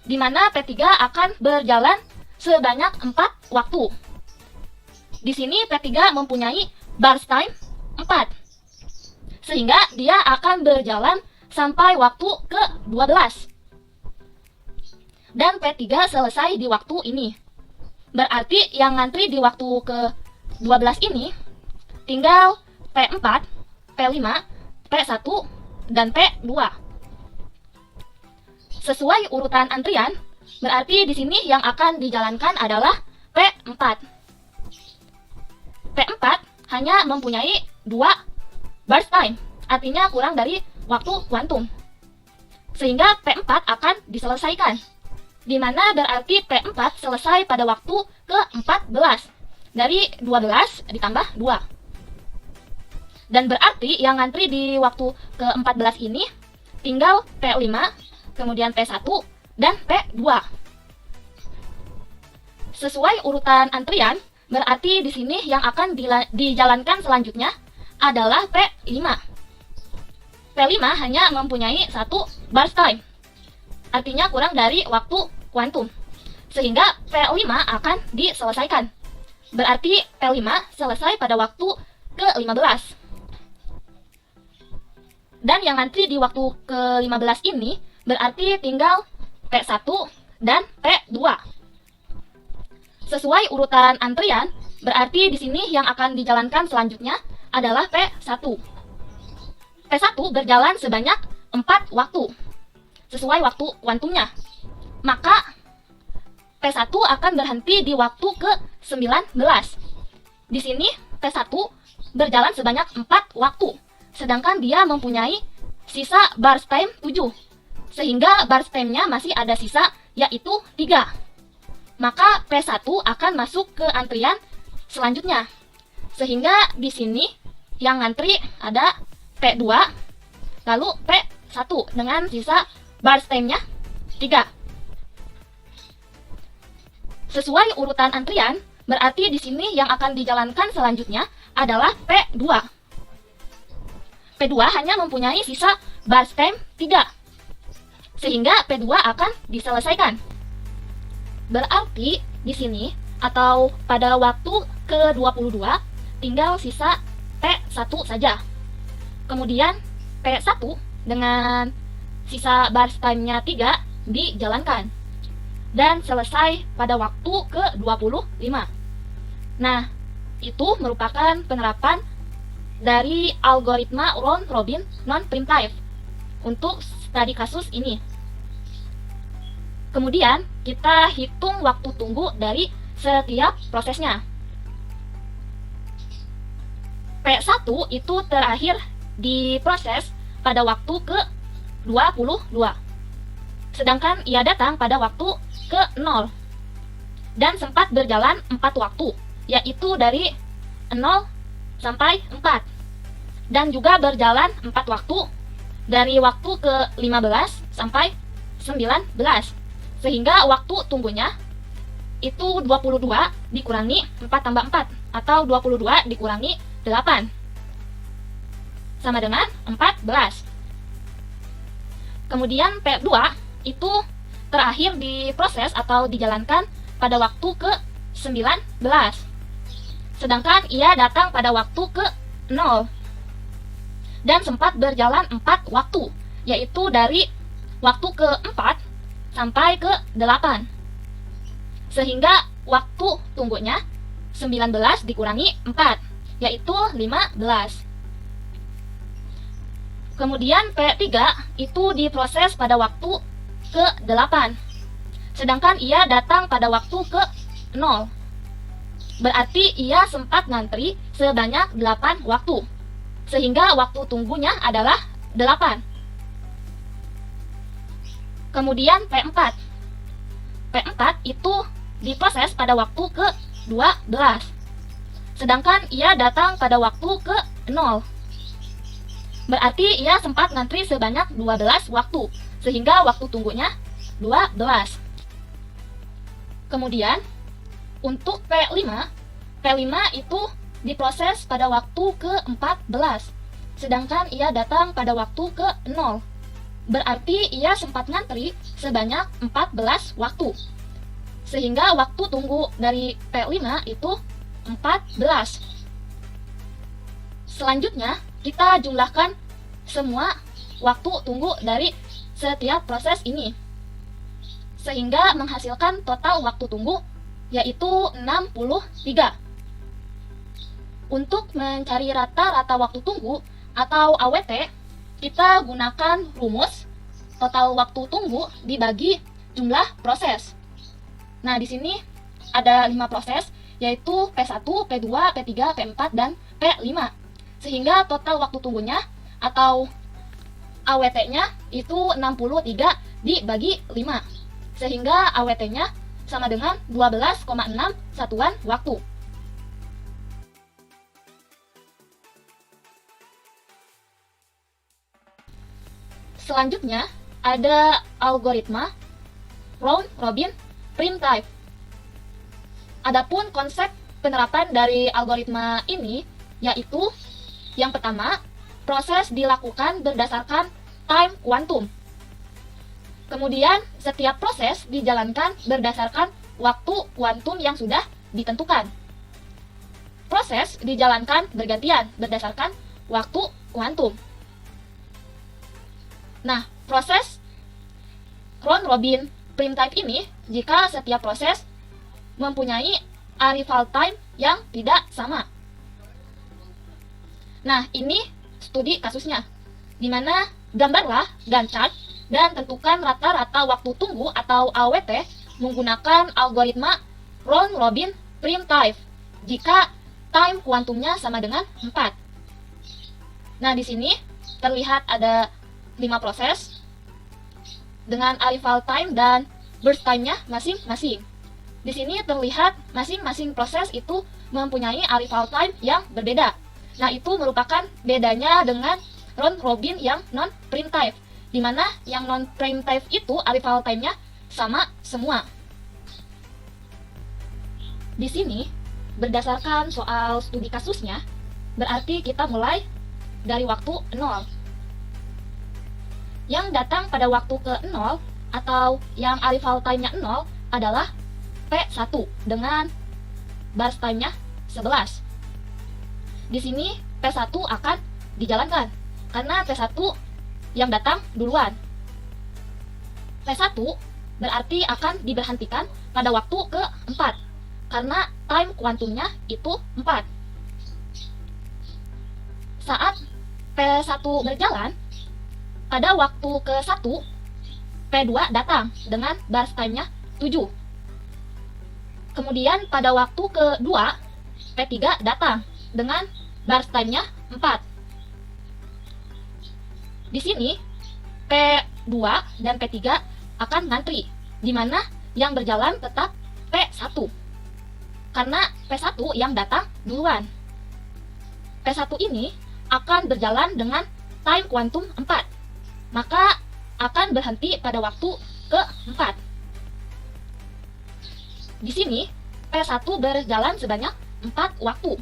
Di mana P3 akan berjalan sebanyak 4 waktu. Di sini P3 mempunyai burst time 4. Sehingga dia akan berjalan sampai waktu ke-12. Dan P3 selesai di waktu ini. Berarti yang ngantri di waktu ke-12 ini tinggal P4, P5, P1, dan P2. Sesuai urutan antrian, berarti di sini yang akan dijalankan adalah P4. P4 hanya mempunyai 2 burst time, artinya kurang dari waktu kuantum. Sehingga P4 akan diselesaikan, di mana berarti P4 selesai pada waktu ke-14. Dari 12 ditambah 2. Dan berarti yang ngantri di waktu ke-14 ini tinggal P5, kemudian P1, dan P2. Sesuai urutan antrian, berarti di sini yang akan dijalankan selanjutnya adalah P5. P5 hanya mempunyai 1 burst time, artinya kurang dari waktu kuantum. Sehingga P5 akan diselesaikan. Berarti P5 selesai pada waktu ke-15. Dan yang ngantri di waktu ke-15 ini berarti tinggal P1 dan P2. Sesuai urutan antrian, berarti di sini yang akan dijalankan selanjutnya adalah P1. P1 berjalan sebanyak 4 waktu, sesuai waktu kuantumnya. Maka P1 akan berhenti di waktu ke-19. Di sini P1 berjalan sebanyak 4 waktu, sedangkan dia mempunyai sisa burst time 7. Sehingga burst time-nya masih ada sisa, yaitu 3. Maka P1 akan masuk ke antrian selanjutnya. Sehingga di sini yang ngantri ada P2, lalu P1 dengan sisa burst time-nya 3. Sesuai urutan antrian, berarti di sini yang akan dijalankan selanjutnya adalah P2. P2 hanya mempunyai sisa burst time 3. Sehingga P2 akan diselesaikan. Berarti di sini atau pada waktu ke-22 tinggal sisa P1 saja. Kemudian P1 dengan sisa burst time-nya 3 dijalankan. Dan selesai pada waktu ke-25. Nah, itu merupakan penerapan dari algoritma round robin non-primitive untuk studi kasus ini. Kemudian, kita hitung waktu tunggu dari setiap prosesnya. P1 itu terakhir diproses pada waktu ke-22. Sedangkan ia datang pada waktu ke-0. Dan sempat berjalan 4 waktu, yaitu dari 0 sampai 4. Dan juga berjalan 4 waktu dari waktu ke-15 sampai 19. Sehingga waktu tunggunya itu 22 dikurangi 4 tambah 4 atau 22 dikurangi 8 sama dengan 14. Kemudian P2 itu terakhir diproses atau dijalankan pada waktu ke-19. Sedangkan ia datang pada waktu ke-0 dan sempat berjalan 4 waktu, yaitu dari waktu ke-4 sampai ke-8. Sehingga waktu tunggunya 19 dikurangi 4, yaitu 15. Kemudian P3 itu diproses pada waktu ke-8. Sedangkan ia datang pada waktu ke-0 berarti ia sempat ngantri sebanyak 8 waktu. Sehingga waktu tunggunya adalah 8. Kemudian P4. P4 itu diproses pada waktu ke-12. Sedangkan ia datang pada waktu ke-0. Berarti ia sempat ngantri sebanyak 12 waktu. Sehingga waktu tunggunya 12. Kemudian untuk P5 itu diproses pada waktu ke-14, sedangkan ia datang pada waktu ke-0. Berarti ia sempat ngantri sebanyak 14 waktu. Sehingga waktu tunggu dari P5 itu 14. Selanjutnya, kita jumlahkan semua waktu tunggu dari setiap proses ini. Sehingga menghasilkan total waktu tunggu yaitu 63. Untuk mencari rata-rata waktu tunggu atau AWT, kita gunakan rumus total waktu tunggu dibagi jumlah proses. Nah, di sini ada 5 proses, yaitu P1, P2, P3, P4, dan P5. Sehingga total waktu tunggunya atau AWT-nya itu 63 dibagi 5. Sehingga AWT-nya sama dengan 12,6 satuan waktu. Selanjutnya, ada algoritma round-robin prime time. Adapun konsep penerapan dari algoritma ini yaitu yang pertama, proses dilakukan berdasarkan time quantum. Kemudian, setiap proses dijalankan berdasarkan waktu kuantum yang sudah ditentukan. Proses dijalankan bergantian berdasarkan waktu kuantum. Nah, proses round-robin prime time ini jika setiap proses mempunyai arrival time yang tidak sama. Nah, ini studi kasusnya, di mana gambarlah Gantt chart dan tentukan rata-rata waktu tunggu atau AWT menggunakan algoritma round-robin prime time jika time kuantumnya sama dengan 4. Nah, di sini terlihat ada 5 proses dengan arrival time dan burst time-nya masing-masing. Di sini terlihat masing-masing proses itu mempunyai arrival time yang berbeda. Nah, itu merupakan bedanya dengan round robin yang non-prime time, di mana yang non-prime time itu arrival time-nya sama semua. Di sini, berdasarkan soal studi kasusnya, berarti kita mulai dari waktu 0. Yang datang pada waktu ke-0 atau yang arrival time-nya 0 adalah P1 dengan burst time-nya 11. Di sini P1 akan dijalankan karena P1 yang datang duluan. P1 berarti akan diberhentikan pada waktu ke-4 karena time kuantumnya itu 4. Saat P1 berjalan, pada waktu ke-1, P2 datang dengan burst time-nya 7. Kemudian pada waktu ke-2, P3 datang dengan burst time-nya 4. Di sini, P2 dan P3 akan ngantri, di mana yang berjalan tetap P1. Karena P1 yang datang duluan. P1 ini akan berjalan dengan time kuantum 4. Maka akan berhenti pada waktu ke-4. Di sini, P1 berjalan sebanyak 4 waktu.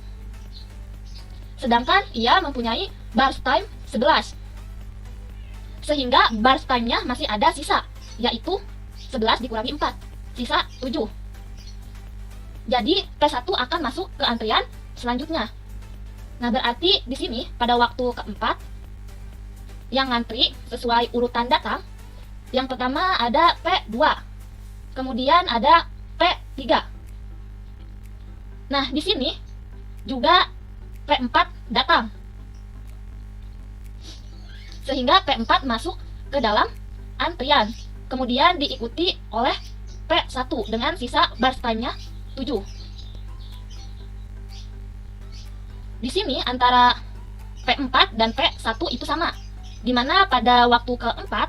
Sedangkan ia mempunyai burst time 11. Sehingga burst time-nya masih ada sisa, yaitu 11 dikurangi 4, sisa 7. Jadi, P1 akan masuk ke antrian selanjutnya. Nah, berarti di sini pada waktu ke-4, yang ngantri sesuai urutan datang, yang pertama ada P2, kemudian ada P3. Nah, di sini juga P4 datang. Sehingga P4 masuk ke dalam antrian. Kemudian diikuti oleh P1 dengan sisa burst time-nya 7. Di sini antara P4 dan P1 itu sama, di mana pada waktu keempat,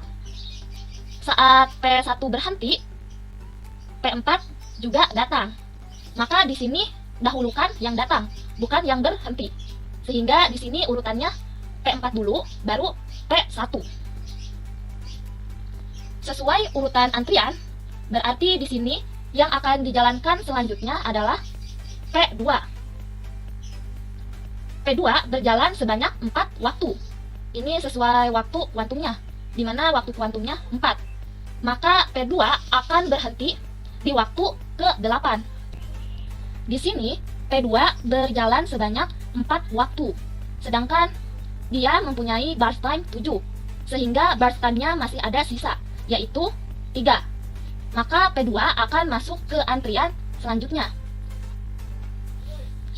saat P1 berhenti, P4 juga datang. Maka di sini dahulukan yang datang, bukan yang berhenti. Sehingga di sini urutannya P4 dulu, baru P1. Sesuai urutan antrian, berarti di sini yang akan dijalankan selanjutnya adalah P2. P2 berjalan sebanyak 4 waktu. Ini sesuai waktu kuantumnya, di mana waktu kuantumnya 4. Maka P2 akan berhenti di waktu ke-8. Di sini P2 berjalan sebanyak 4 waktu, sedangkan dia mempunyai burst time 7, sehingga burst time-nya masih ada sisa, yaitu 3. Maka P2 akan masuk ke antrian selanjutnya.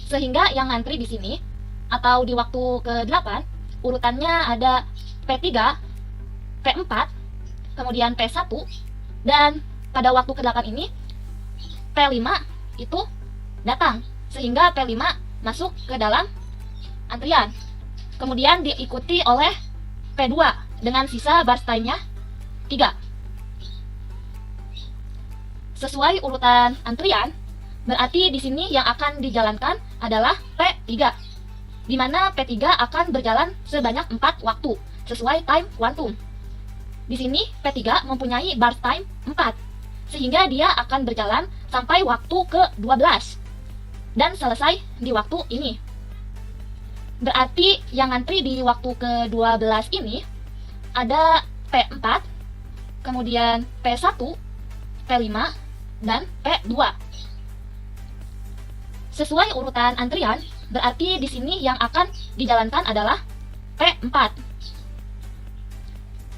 Sehingga yang ngantri di sini atau di waktu ke-8 urutannya ada P3, P4, kemudian P1, dan pada waktu ke-8 ini P5 itu datang, sehingga P5 masuk ke dalam antrian. Kemudian diikuti oleh P2 dengan sisa burst time-nya 3. Sesuai urutan antrian, berarti di sini yang akan dijalankan adalah P3, di mana P3 akan berjalan sebanyak 4 waktu sesuai time kuantum. Di sini P3 mempunyai burst time 4, sehingga dia akan berjalan sampai waktu ke-12 dan selesai di waktu ini. Berarti yang ngantri di waktu ke-12 ini ada P4, kemudian P1, P5, dan P2. Sesuai urutan antrian, berarti di sini yang akan dijalankan adalah P4.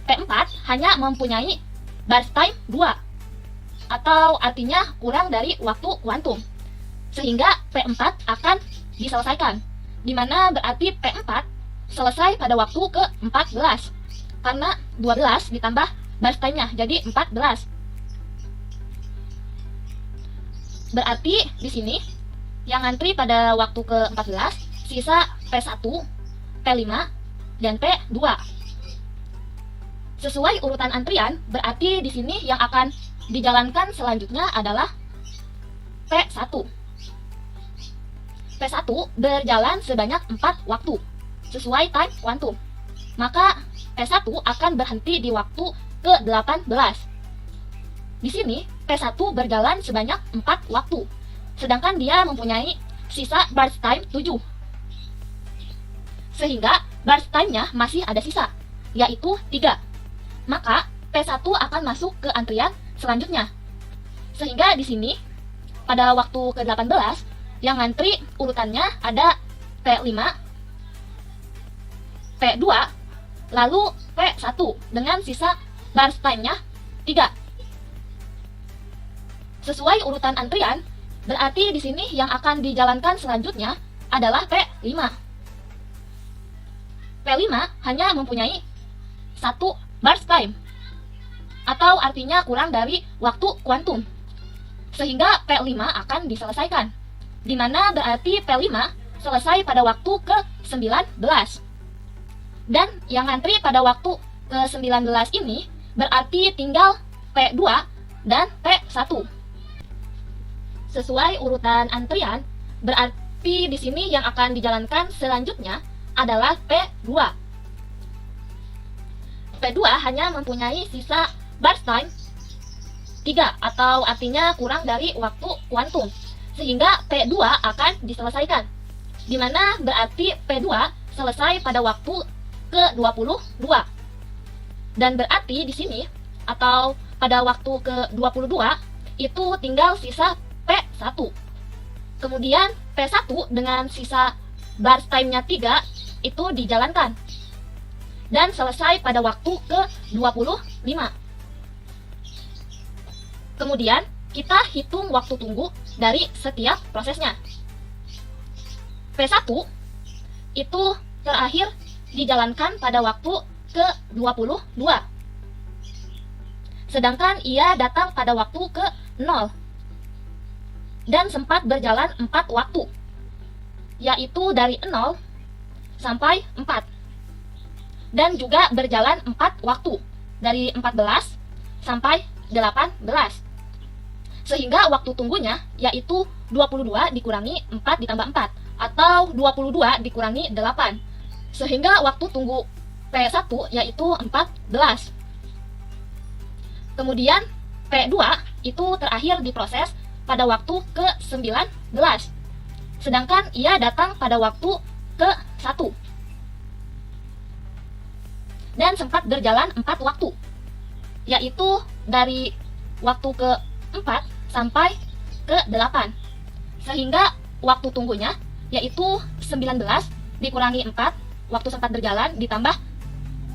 P4 hanya mempunyai burst time 2, atau artinya kurang dari waktu kuantum, sehingga P4 akan diselesaikan, di mana berarti P4 selesai pada waktu ke-14, karena 12 ditambah burst time-nya, jadi 14. Berarti di sini yang ngantri pada waktu ke-14 sisa P1, P5, dan P2. Sesuai urutan antrian, berarti di sini yang akan dijalankan selanjutnya adalah P1. P1 berjalan sebanyak 4 waktu sesuai time kuantum. Maka P1 akan berhenti di waktu ke-18. Di sini P1 berjalan sebanyak 4 waktu, sedangkan dia mempunyai sisa burst time 7. Sehingga burst time-nya masih ada sisa, yaitu 3. Maka P1 akan masuk ke antrian selanjutnya. Sehingga di sini pada waktu ke-18 yang ngantri urutannya ada P5, P2, lalu P1 dengan sisa burst time-nya 3. Sesuai urutan antrian, berarti di sini yang akan dijalankan selanjutnya adalah P5. P5 hanya mempunyai 1 burst time, atau artinya kurang dari waktu kuantum, sehingga P5 akan diselesaikan, di mana berarti P5 selesai pada waktu ke-19. Dan yang ngantri pada waktu ke-19 ini berarti tinggal P2 dan P1. Sesuai urutan antrian, berarti di sini yang akan dijalankan selanjutnya adalah P2. P2 hanya mempunyai sisa burst time 3, atau artinya kurang dari waktu kuantum, sehingga P2 akan diselesaikan, di mana berarti P2 selesai pada waktu ke-22. Dan berarti di sini atau pada waktu ke-22 itu tinggal sisa P1. Kemudian P1 dengan sisa burst time-nya 3 itu dijalankan dan selesai pada waktu ke-25. Kemudian kita hitung waktu tunggu dari setiap prosesnya. P1 itu terakhir dijalankan pada waktu ke-22. Sedangkan ia datang pada waktu ke-0 dan sempat berjalan 4 waktu. yaitu dari 0 sampai 4. Dan juga berjalan 4 waktu, dari 14 sampai 18. Sehingga waktu tunggunya yaitu 22 dikurangi 4 ditambah 4, atau 22 dikurangi 8. Sehingga waktu tunggu P1 yaitu 14. Kemudian P2 itu terakhir diproses pada waktu ke-19. Sedangkan ia datang pada waktu ke-1. Dan sempat berjalan 4 waktu, yaitu dari waktu ke-4 sampai ke-8. Sehingga waktu tunggunya yaitu 19 dikurangi 4, waktu sempat berjalan ditambah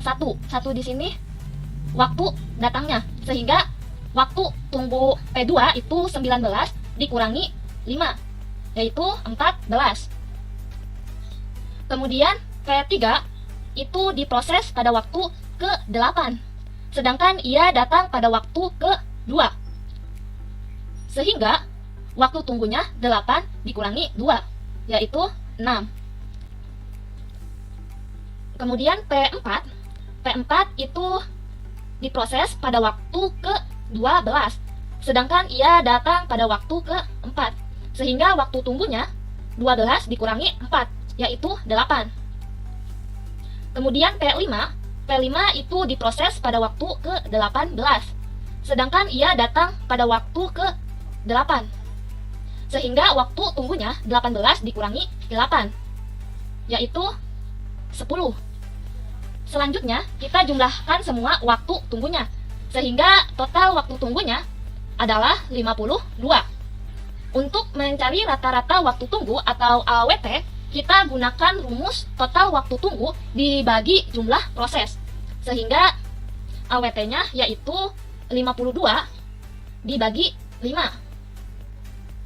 1. 1 di sini waktu datangnya. Sehingga waktu tunggu P2 itu 19 dikurangi 5, yaitu 14. Kemudian P3 itu diproses pada waktu ke-8. Sedangkan ia datang pada waktu ke-2. Sehingga waktu tunggunya 8 dikurangi 2, yaitu 6. Kemudian P4 itu diproses pada waktu ke-12. Sedangkan ia datang pada waktu ke-4. Sehingga waktu tunggunya 12 dikurangi 4, yaitu 8. Kemudian P5 itu diproses pada waktu ke-18. Sedangkan ia datang pada waktu ke-8. Sehingga waktu tunggunya 18 dikurangi 8, yaitu 10. Selanjutnya, kita jumlahkan semua waktu tunggunya. Sehingga total waktu tunggunya adalah 52. Untuk mencari rata-rata waktu tunggu atau AWT, kita gunakan rumus total waktu tunggu dibagi jumlah proses. Sehingga AWT-nya yaitu 52 dibagi 5.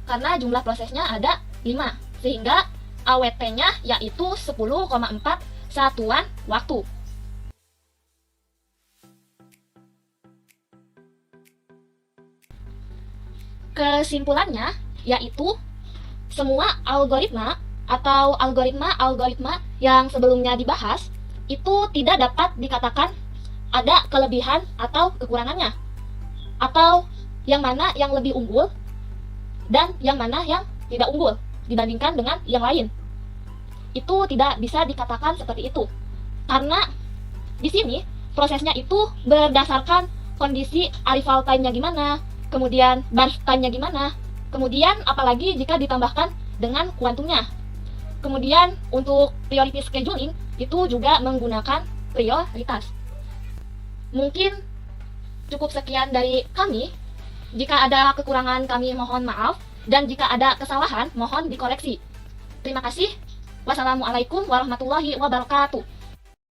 Karena jumlah prosesnya ada 5. Sehingga AWT-nya yaitu 10,4 satuan waktu. Kesimpulannya yaitu semua algoritma atau algoritma yang sebelumnya dibahas itu tidak dapat dikatakan ada kelebihan atau kekurangannya, atau yang mana yang lebih unggul dan yang mana yang tidak unggul dibandingkan dengan yang lain. Itu tidak bisa dikatakan seperti itu, karena di sini prosesnya itu berdasarkan kondisi arrival time-nya gimana, kemudian burst time-nya gimana, kemudian apalagi jika ditambahkan dengan kuantumnya. Kemudian untuk priority scheduling itu juga menggunakan prioritas. Mungkin cukup sekian dari kami. Jika ada kekurangan kami mohon maaf, dan jika ada kesalahan mohon dikoreksi. Terima kasih. Wassalamualaikum warahmatullahi wabarakatuh.